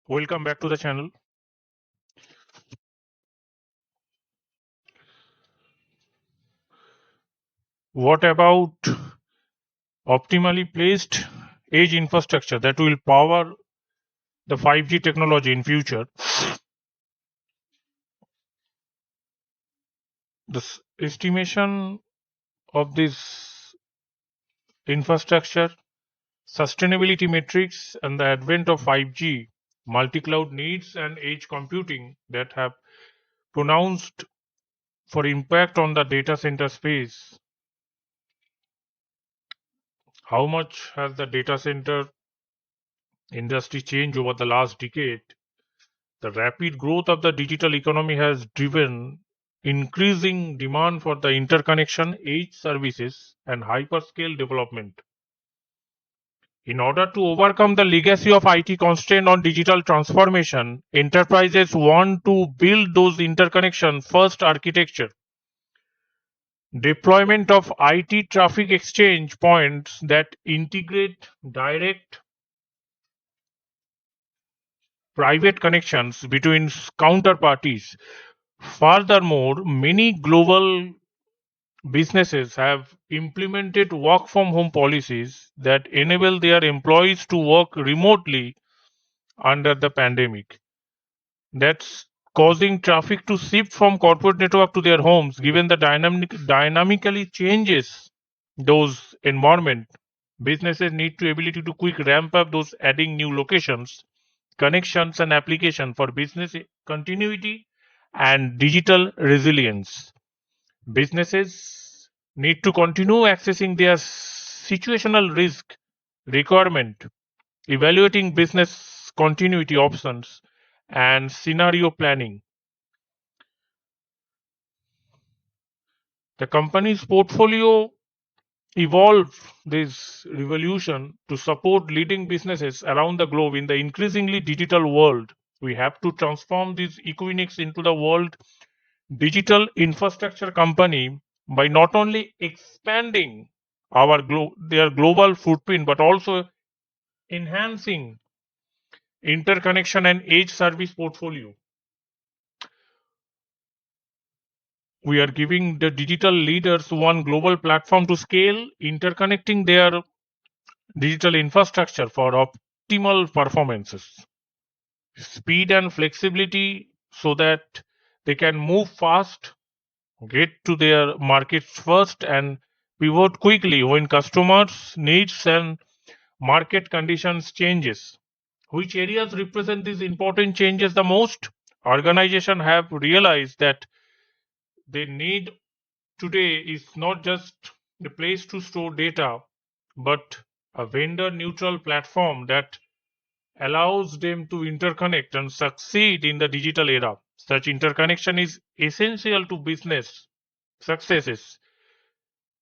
Welcome back to the channel. What about optimally placed edge infrastructure that will power the 5G technology in future? Estimation of this infrastructure, sustainability metrics, and the advent of 5G, multi-cloud needs, and edge computing that have pronounced for impact on the data center space. How much has the data center industry changed over the last decade? The rapid growth of the digital economy has driven increasing demand for the interconnection, edge services, and hyperscale development. In order to overcome the legacy of IT constraint on digital transformation, enterprises want to build those interconnection first architecture. Deployment of IT traffic exchange points that integrate direct private connections between counterparties. Furthermore, many global businesses have implemented work from home policies that enable their employees to work remotely under the pandemic. That's causing traffic to shift from corporate network to their homes, given the dynamically changes those environment. Businesses need to ability to quick ramp up those adding new locations, connections and application for business continuity and digital resilience. Businesses need to continue accessing their situational risk requirement, evaluating business continuity options, and scenario planning. The company's portfolio evolved this revolution to support leading businesses around the globe in the increasingly digital world. We have to transform this Equinix into the world digital infrastructure company by not only expanding their global footprint but also enhancing interconnection and edge service portfolio. We are giving the digital leaders one global platform to scale, interconnecting their digital infrastructure for optimal performances, speed, and flexibility so that they can move fast, get to their markets first, and pivot quickly when customers' needs and market conditions changes. Which areas represent these important changes the most? Organizations have realized that they need today is not just a place to store data, but a vendor neutral platform that allows them to interconnect and succeed in the digital era. Such interconnection is essential to business successes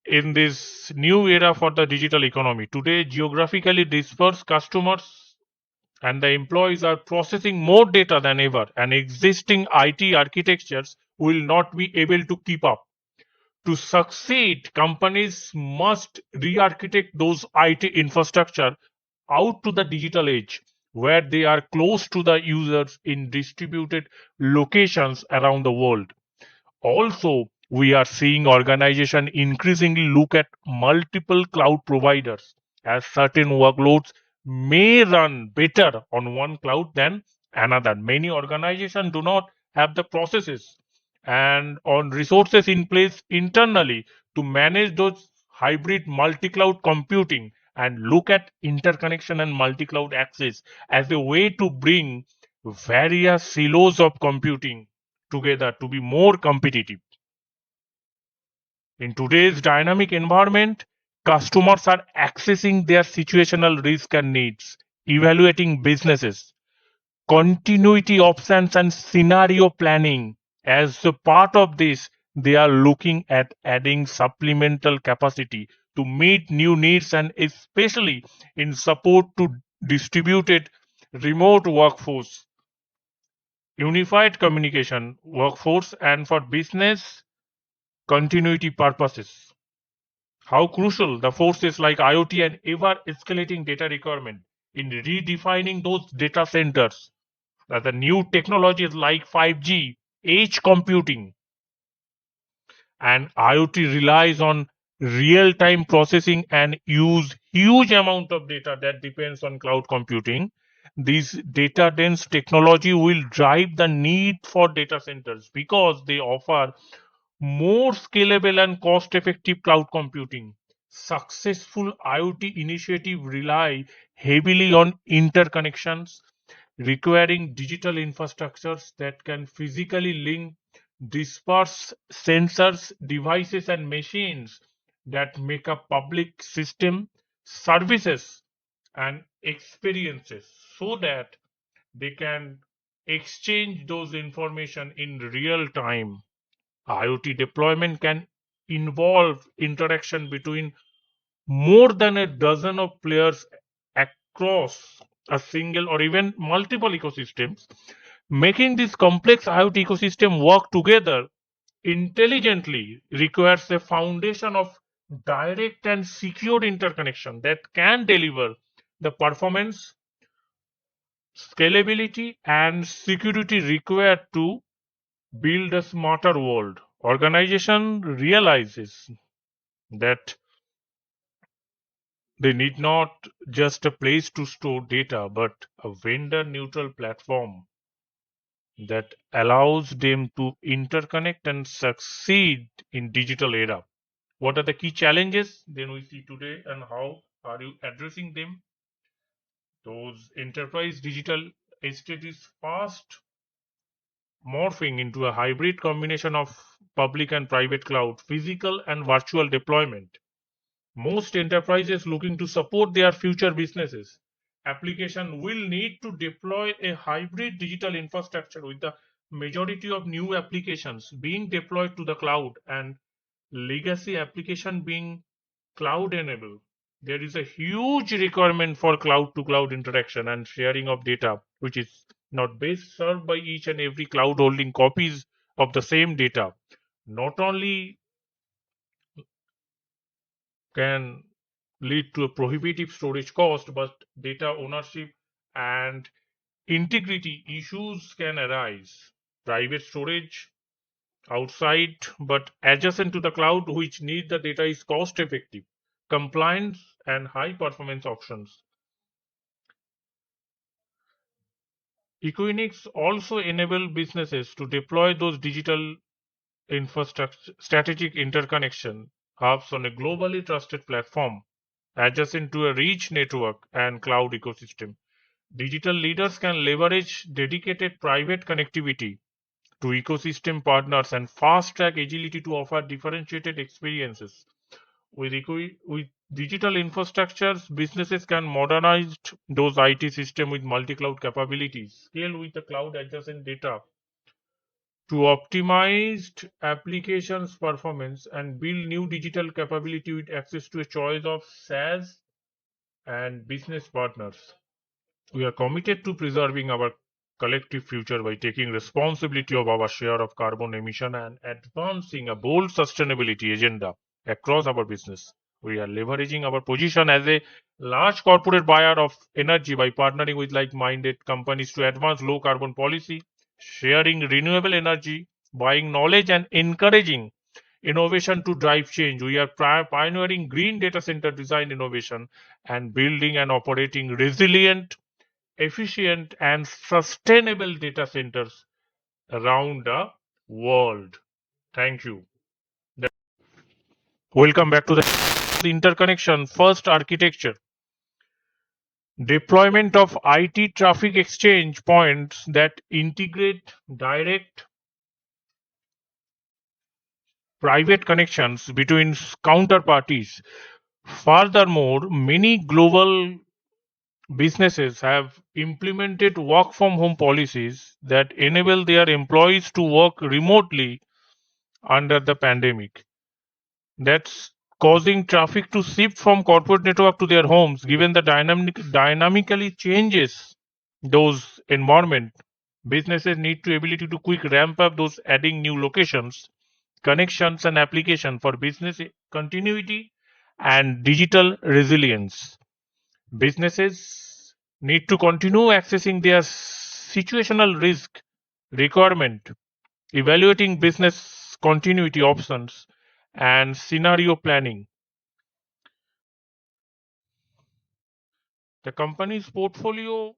in this new era for the digital economy. Today, geographically dispersed customers and the employees are processing more data than ever, and existing IT architectures will not be able to keep up. To succeed, companies must re-architect those IT infrastructure out to the digital age, where they are close to the users in distributed locations around the world. Also, we are seeing organizations increasingly look at multiple cloud providers, as certain workloads may run better on one cloud than another. Many organizations do not have the processes and on resources in place internally to manage those hybrid multi-cloud computing, and look at interconnection and multi-cloud access as a way to bring various silos of computing together to be more competitive. In today's dynamic environment, customers are accessing their situational risk and needs, evaluating businesses, continuity options, and scenario planning. As a part of this, they are looking at adding supplemental capacity to meet new needs, and especially in support to distributed remote workforce, unified communication workforce, and for business continuity purposes. How crucial the forces like IoT and ever escalating data requirement in redefining those data centers. The new technologies like 5G, edge computing, and IoT relies on real-time processing and use huge amount of data that depends on cloud computing. This data dense technology will drive the need for data centers because they offer more scalable and cost effective cloud computing. Successful IoT initiatives rely heavily on interconnections, requiring digital infrastructures that can physically link disperse sensors, devices, and machines that make a public system, services, and experiences so that they can exchange those information in real time. IoT deployment can involve interaction between more than a dozen of players across a single or even multiple ecosystems, making this complex IoT ecosystem work together intelligently requires a foundation of direct and secure interconnection that can deliver the performance, scalability, and security required to build a smarter world. Organization realizes that they need not just a place to store data, but a vendor neutral platform that allows them to interconnect and succeed in digital era. What are the key challenges then we see today and how are you addressing them? Those enterprise digital estate is fast morphing into a hybrid combination of public and private cloud, physical and virtual deployment. Most enterprises looking to support their future businesses application will need to deploy a hybrid digital infrastructure with the majority of new applications being deployed to the cloud and legacy application being cloud enabled. There is a huge requirement for cloud to cloud interaction and sharing of data, which is not best served by each and every cloud holding copies of the same data. Not only can lead to a prohibitive storage cost, but data ownership and integrity issues can arise. Private storage outside but adjacent to the cloud, which need the data, is cost effective, compliance, and high performance options. Equinix also enable businesses to deploy those digital infrastructure strategic interconnection hubs on a globally trusted platform adjacent to a rich network and cloud ecosystem. Digital leaders can leverage dedicated private connectivity to ecosystem partners and fast track agility to offer differentiated experiences. With digital infrastructures, businesses can modernize those IT systems with multi-cloud capabilities, scale with the cloud adjacent data to optimized applications performance and build new digital capability with access to a choice of SaaS and business partners. We are committed to preserving our collective future by taking responsibility of our share of carbon emission and advancing a bold sustainability agenda across our business. We are leveraging our position as a large corporate buyer of energy by partnering with like-minded companies to advance low carbon policy, sharing renewable energy, buying knowledge and encouraging innovation to drive change. We are pioneering green data center design innovation and building and operating resilient, efficient, and sustainable data centers around the world. Thank you. Welcome back to the interconnection first architecture. Deployment of IT traffic exchange points that integrate direct private connections between counterparties. Furthermore, many global businesses have implemented work from home policies that enable their employees to work remotely under the pandemic. That's causing traffic to shift from corporate network to their homes. Given the dynamically changes those environment, businesses need to ability to quick ramp up those adding new locations, connections, and application for business continuity and digital resilience. Businesses need to continue accessing their situational risk requirement, evaluating business continuity options, and scenario planning. The company's portfolio